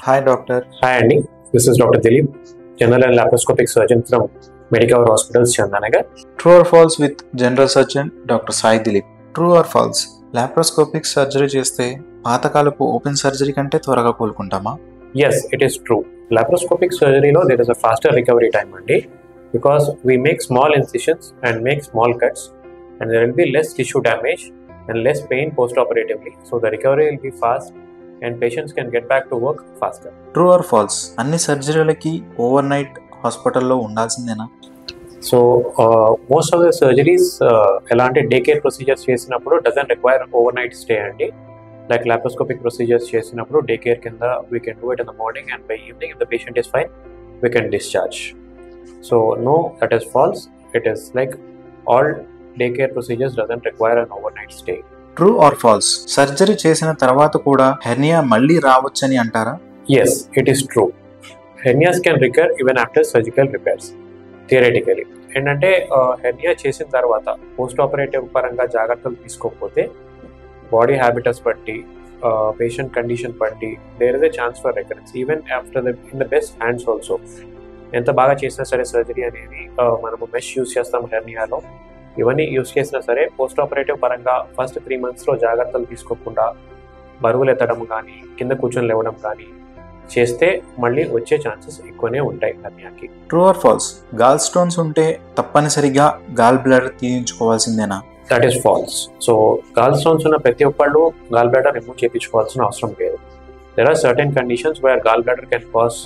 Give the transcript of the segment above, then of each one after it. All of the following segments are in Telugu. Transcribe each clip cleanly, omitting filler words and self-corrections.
Hi, doctor. Hi Andy, this is Dr. Dilip, General and Laparoscopic Surgeon from Medicover Hospitals, Chandanagar. True or false with General Surgeon Dr. Sai Dilip? True or false? Laparoscopic surgery చేస్తే పాతకాలపు ఓపెన్ సర్జరీ కంటే త్వరగా కోలుకుంటామా? Yes, it is true. Laparoscopic surgery, there is a faster recovery time, Andy, because we make small incisions and make small cuts, and there will be less tissue damage and less pain post-operatively. So the recovery will be fast, and patients can get back to work faster. True or false? అన్ని సర్జరీలకి ఓవర్ నైట్ హాస్పిటల్లో ఉండాల్సిందేనా? So most of the surgeries elanti daycare procedures chesinappudu doesn't require overnight stay andi, like laparoscopic procedures chesinappudu daycare kinda we can do it in the morning, and by evening if the patient is fine we can discharge. So no, that is false. It is like all daycare procedures doesn't require an overnight stay. True or false? Surgery చేసిన తర్వాత కూడా హెర్నియా మళ్ళీ రావచ్చని అంటారా? Yes, it is true. Hernias can recur even after surgical repairs. థియరటికలీ ఏంటంటే హెర్నియా చేసిన తర్వాత పోస్ట్ ఆపరేటివ్ పరంగా జాగ్రత్తలు తీసుకోకపోతే బాడీ హ్యాబిటస్ బట్టి పేషెంట్ కండిషన్ బట్టి there is a chance for recurrence even after in the best hands also. ఎంత బాగా చేసినా సరే సర్జరీ అనేది మనము మెష్ యూస్ చేస్తాం హెర్నియాలో, ఇవన్నీ యూస్ చేసినా సరే పోస్ట్ ఆపరేటివ్ పరంగా ఫస్ట్ 3 months జాగ్రత్తలు తీసుకోకుండా బరువులు ఎత్తడం కానీ కింద కూర్చొని లేవడం కానీ చేస్తే మళ్ళీ వచ్చే ఛాన్సెస్ ఎక్కువనే ఉంటాయి హెర్నియాకి. True or false? Gallstones ఉంటే తప్పనిసరిగా గాల్ బ్లాడర్ తీయించుకోవాల్సిందేనా? That is false. So gallstones ఉన్న ప్రతి ఒక్కళ్ళు గాల్ బ్లాడర్ రిమూవ్ చేయించుకోవాల్సిన అవసరం లేదు. There are certain conditions where gallbladder can cause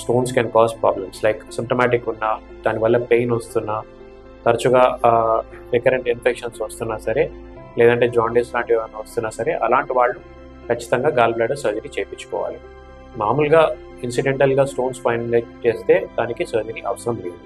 stones can cause problems, like symptomatic ఉన్నా, దానివల్ల పెయిన్ వస్తున్నా, తరచుగా రికరెంట్ ఇన్ఫెక్షన్స్ వస్తున్నా సరే, లేదంటే జాండీస్ లాంటివి ఏమైనా వస్తున్నా సరే, అలాంటి వాళ్ళు ఖచ్చితంగా గాల్ బ్లాడర్ సర్జరీ చేయించుకోవాలి. మామూలుగా ఇన్సిడెంటల్గా స్టోన్స్ ఫైండ్ చేస్తే దానికి సర్జరీ అవసరం లేదు.